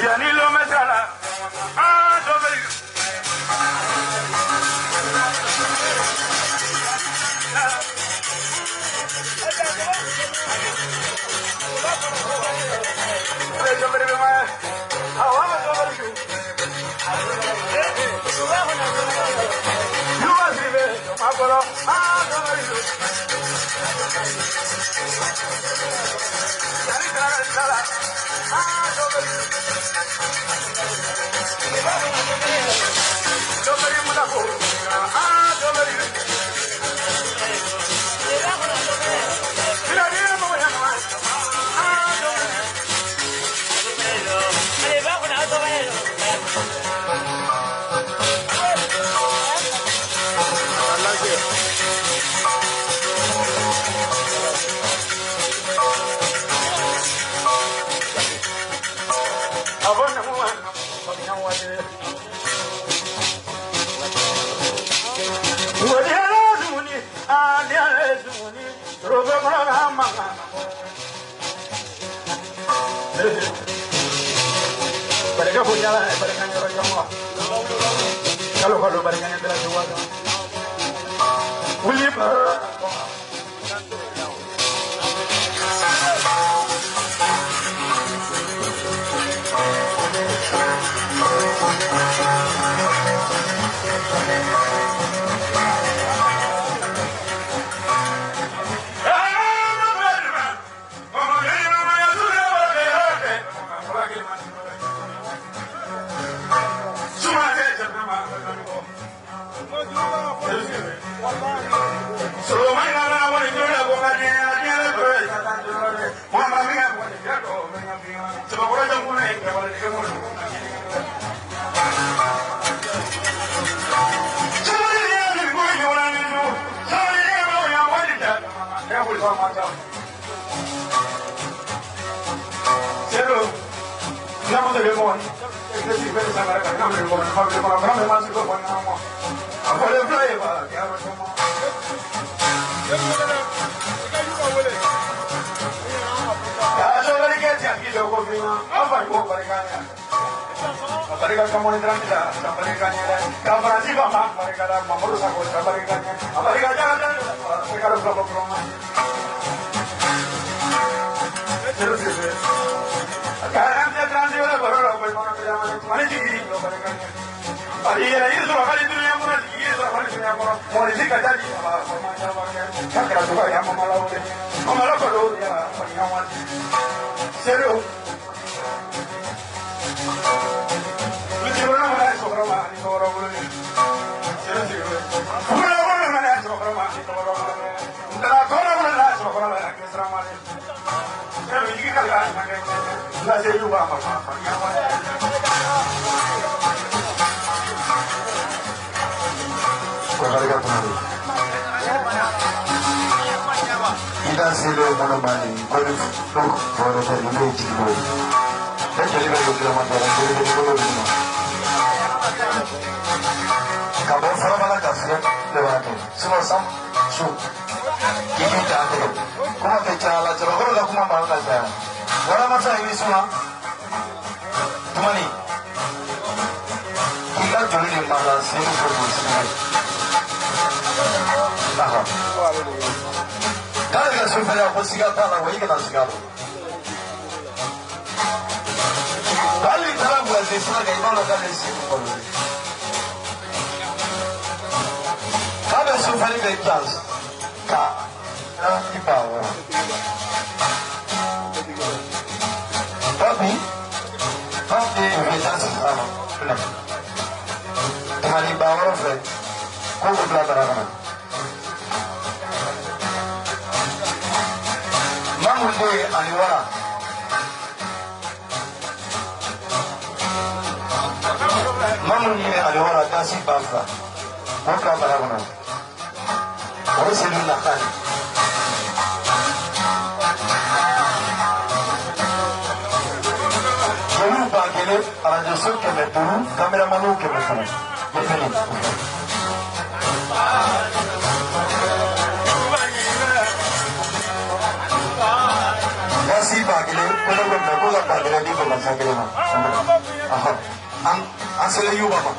Yani lo metala. Ah, dobe. Mereka punya barengannya orang semua. Kalau barengannya telah dua, William. Dasi bagile, kalau berlaku bagile di bawah sakit mah. Asal you bapa.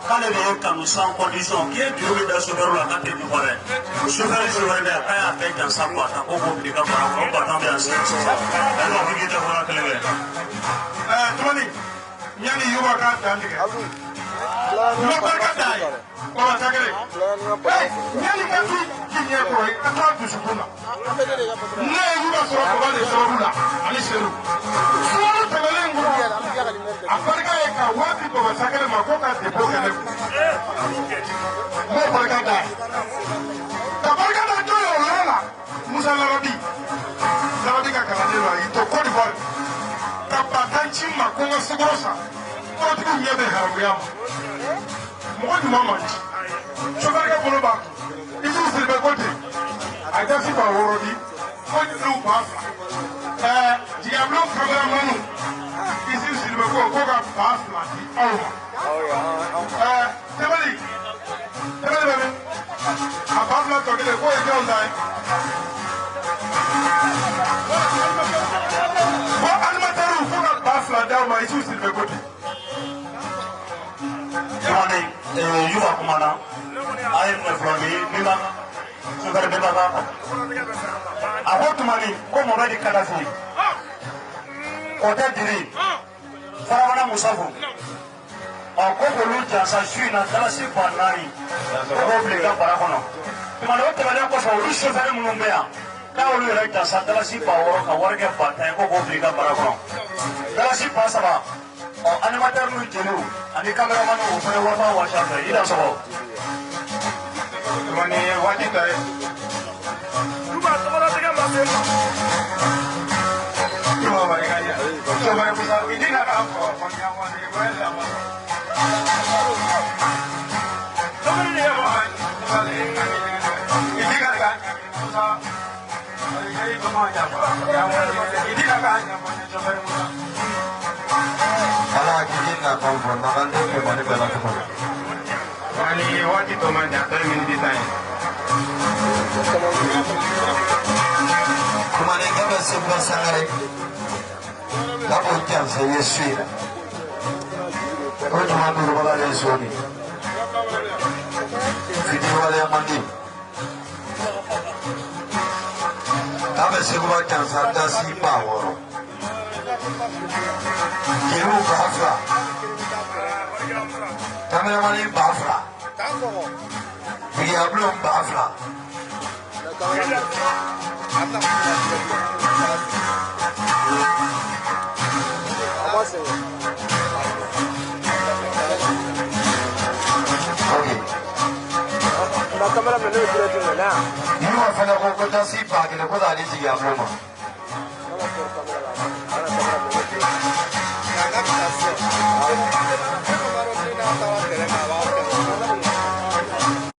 Kale de kanu sans condition qui est bureau de chauffeur la carte du forêt chauffeur de aya fait dans sa boîte ko ko bi ka fara ko ba tan bien c'est alors bi ta fara kale toni nyani yuba ka tandige no barka dai ko ta kale nyani ka tu kinye ko ka ta tu sukuna ne yuba so ko ba de so rula ani seru so ta bele nguru Afrika ka wapi ko sakale makoka de bokele mo barka dai ta barka da to yo lala musa larabi ka kala de wa ito ko di bol ta patanchi makonga sugorosa ko ti ku yebe haramuya mo di mama so barka bolo ba isu silbe kote aja si ba worodi ko di lu ba diablo program manu isi silbe ko ka pass la di tebali bebe a pass la to de ko e don dai ko almataru ko ka pass la da ma isi silbe kote Tony yuva kumana ay me flori bima super beba ba abo tumani ko mo badi kadafi o ta diri farawala musafu ko ko lu jansa suina dala si banani ko obliga para kono tumani o tebale ko so lu chauffeur munumbe ya na olu era jansa dala si baworo ka warga bata ko obliga para kono dala si pasaba animateur nu jenu ani cameraman o fere warba washa ta ida so tumani wati tay duba to la tiga ma se duba ba ga ya so ba ku sa idina ka ko ko nya wa ni ko la ma to ni ya ba ba le idina ka ko sa ai ko ma ya ba ya wa idina ka nya mo ni so ba mu ala kijinga komfo na bande ke mani bela ko ani wati to man ja tar min design kuma ne gaba sibba sangare la ko kyan sai yesu ko to man duro bala yesu ni fidi wala mandi gaba sibba kyan sa da si pa woro Kiru Bafra Kameramani Bafra Diablo Bafra La cámara me lo quiere tener nada. You are fana ko ko tasi pa ke ko da ni Diablo ma La captación.